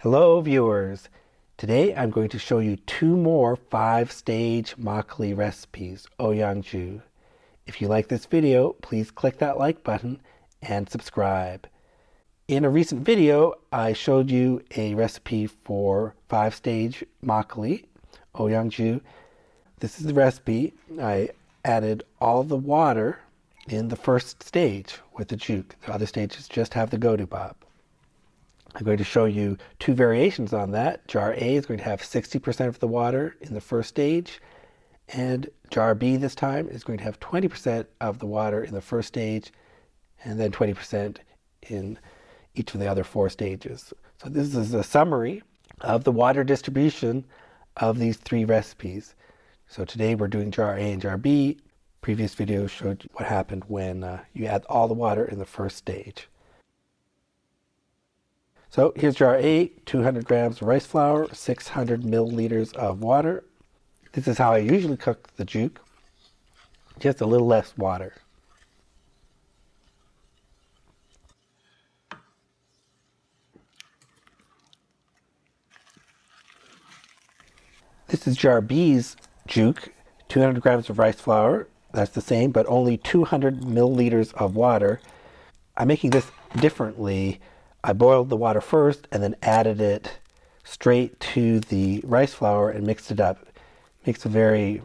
Hello viewers! Today I'm going to show you two more 5-stage makgeolli recipes, oyangju. If you like this video, please click that like button and subscribe. In a recent video, I showed you a recipe for 5-stage makgeolli, oyangju. This is the recipe. I added all the water in the first stage with the juk. The other stages just have the godubab. I'm going to show you two variations on that. Jar A is going to have 60% of the water in the first stage, and jar B this time is going to have 20% of the water in the first stage, and then 20% in each of the other 4 stages. So this is a summary of the water distribution of these 3 recipes. So today we're doing jar A and jar B. Previous video showed you what happened when you add all the water in the first stage. So here's jar A, 200 grams of rice flour, 600 milliliters of water. This is how I usually cook the juk, just a little less water. This is jar B's juk, 200 grams of rice flour. That's the same, but only 200 milliliters of water. I'm making this differently. I boiled the water first and then added it straight to the rice flour and mixed it up. Makes a very,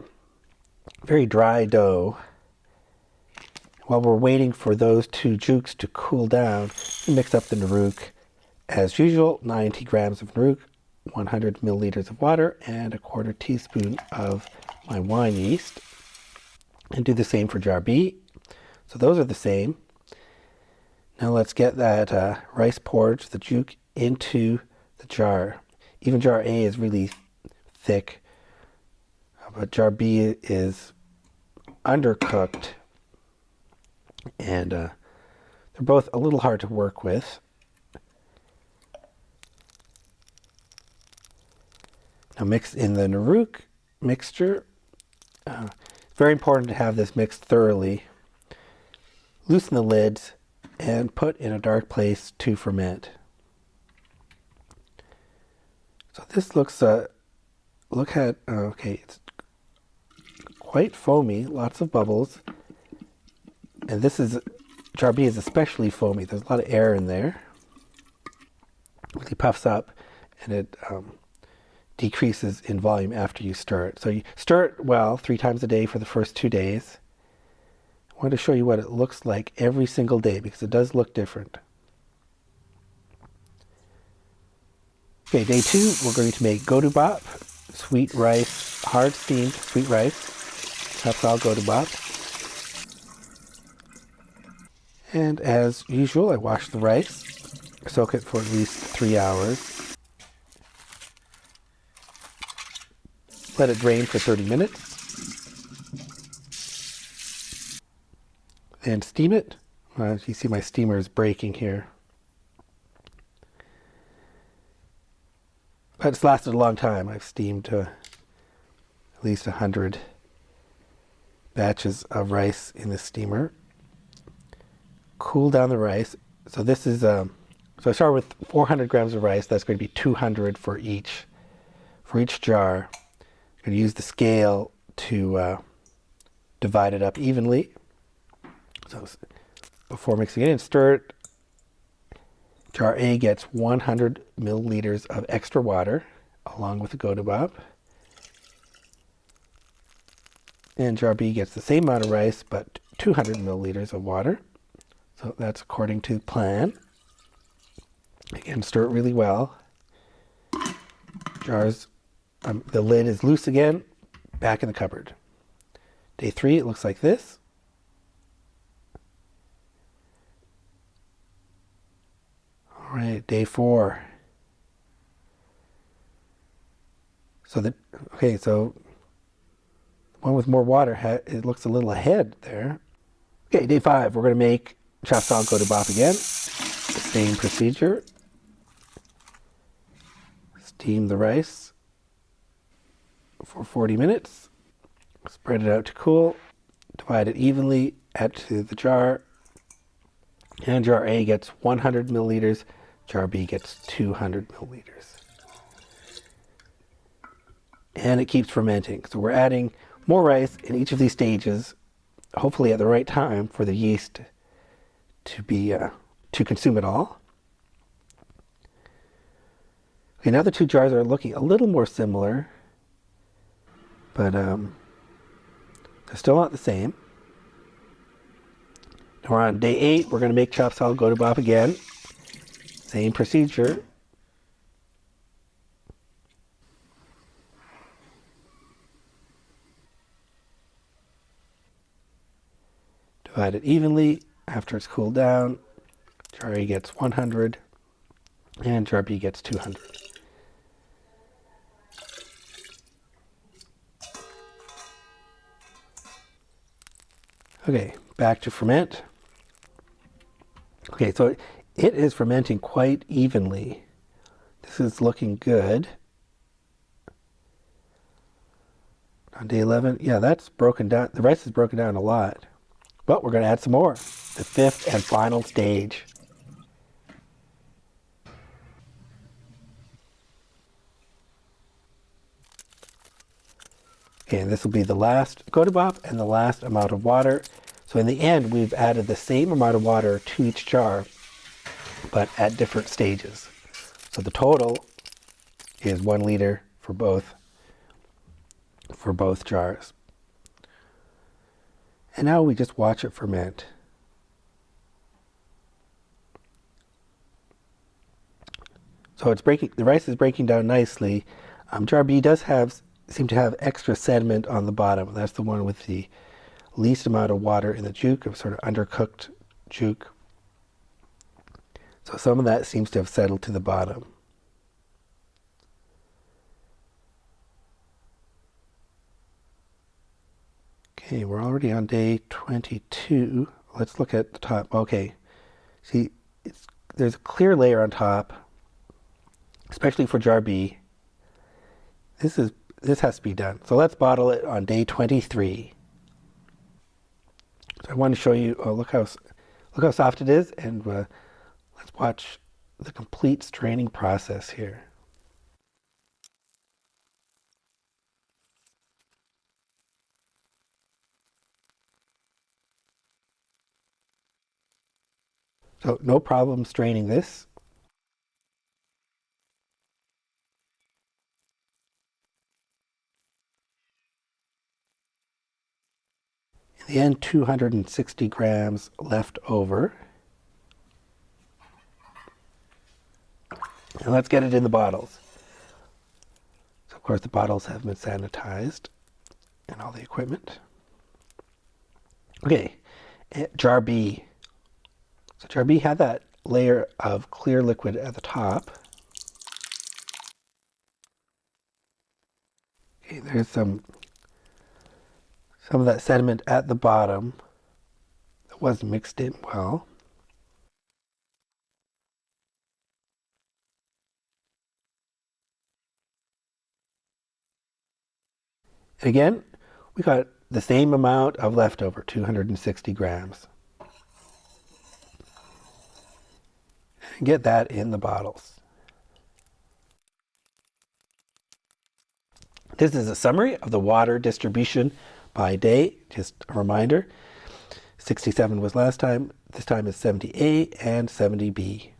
very dry dough. While we're waiting for those 2 juks to cool down, we mix up the naruk. As usual, 90 grams of naruk, 100 milliliters of water, and a 1/4 teaspoon of my wine yeast. And do the same for jar B. So those are the same. Now let's get that rice porridge, the juk, into the jar. Even jar A is really thick, but jar B is undercooked, and they're both a little hard to work with. Now mix in the naruk mixture. It's very important to have this mixed thoroughly. Loosen the lids and put in a dark place to ferment. So this looks, okay, it's quite foamy, lots of bubbles. And this is, jar B is especially foamy. There's a lot of air in there. It really puffs up, and it decreases in volume after you stir it. So you stir it well 3 times a day for the first 2 days. I want to show you what it looks like every single day because it does look different. Okay, day 2, we're going to make godubab, sweet rice, hard steamed sweet rice. That's all godubab. And as usual, I wash the rice, soak it for at least 3 hours. Let it drain for 30 minutes. And steam it. You see my steamer is breaking here. But it's lasted a long time. I've steamed at least 100 batches of rice in the steamer. Cool down the rice. So this is, so I start with 400 grams of rice. That's going to be 200 for each jar. I'm going to use the scale to divide it up evenly. So before mixing it in, stir it. Jar A gets 100 milliliters of extra water along with the godubab. And jar B gets the same amount of rice but 200 milliliters of water. So that's according to plan. Again, stir it really well. The lid is loose again, back in the cupboard. Day 3, it looks like this. All right, day 4. So the one with more water, it looks a little ahead there. Okay, day 5, we're going to make chapsal godubab again. The same procedure. Steam the rice for 40 minutes. Spread it out to cool. Divide it evenly. Add to the jar. And jar A gets 100 milliliters Jar B gets 200 milliliters. And it keeps fermenting. So we're adding more rice in each of these stages, hopefully at the right time for the yeast to consume it all. Okay, now the two jars are looking a little more similar, but they're still not the same. Now we're on day 8. We're going to make chopped salad go to Bob again. Same procedure. Divide it evenly. After it's cooled down, jar A gets 100 and jar B gets 200. Okay, back to ferment. Okay, so it is fermenting quite evenly. This is looking good. On day 11, yeah, that's broken down. The rice is broken down a lot. But we're going to add some more. The 5th and final stage. Okay, and this will be the last go to Bob and the last amount of water. So in the end, we've added the same amount of water to each jar, but at different stages. So the total is 1 liter for both jars. And now we just watch it ferment. So it's breaking. The rice is breaking down nicely. Jar B does seem to have extra sediment on the bottom. That's the one with the least amount of water in the juke, of sort of undercooked juke. So some of that seems to have settled to the bottom. Okay, we're already on day 22. Let's look at the top. Okay, see, there's a clear layer on top, especially for jar B. This has to be done. So let's bottle it on day 23. So I want to show you. Oh, look how soft it is, and let's watch the complete straining process here. So no problem straining this. In the end, 260 grams left over. And let's get it in the bottles. So of course the bottles have been sanitized and all the equipment. Okay, jar B. So jar B had that layer of clear liquid at the top. Okay, there's some of that sediment at the bottom that wasn't mixed in well. And again, we got the same amount of leftover, 260 grams. And get that in the bottles. This is a summary of the water distribution by day. Just a reminder, 67 was last time. This time is 70A and 70B.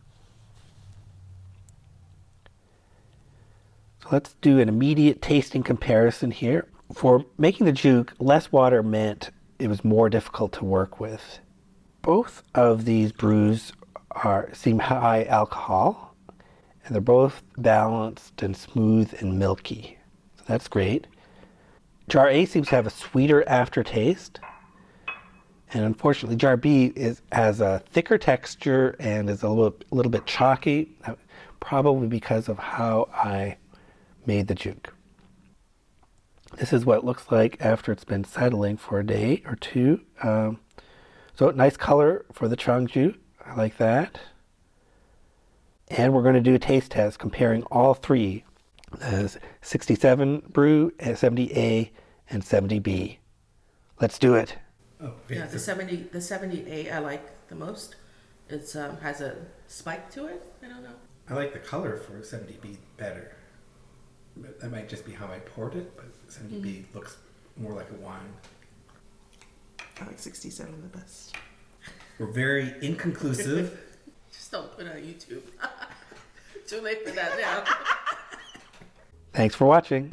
So let's do an immediate tasting comparison here. For making the juke, less water meant it was more difficult to work with. Both of these brews seem high alcohol, and they're both balanced and smooth and milky. So that's great. Jar A seems to have a sweeter aftertaste, and unfortunately jar B has a thicker texture and is a little bit chalky, probably because of how I made the juke. This is what it looks like after it's been settling for a day or two. So nice color for the oyangju. I like that. And we're going to do a taste test comparing all three. The 67 brew, 70A, and 70B. Let's do it. Oh, okay. Yeah, the 70A I like the most. It's has a spike to it. I don't know. I like the color for 70B better. But that might just be how I poured it, but 70B looks more like a wine. I like 67 the best. We're very inconclusive. Just don't put it on YouTube. Too late for that now. Thanks for watching.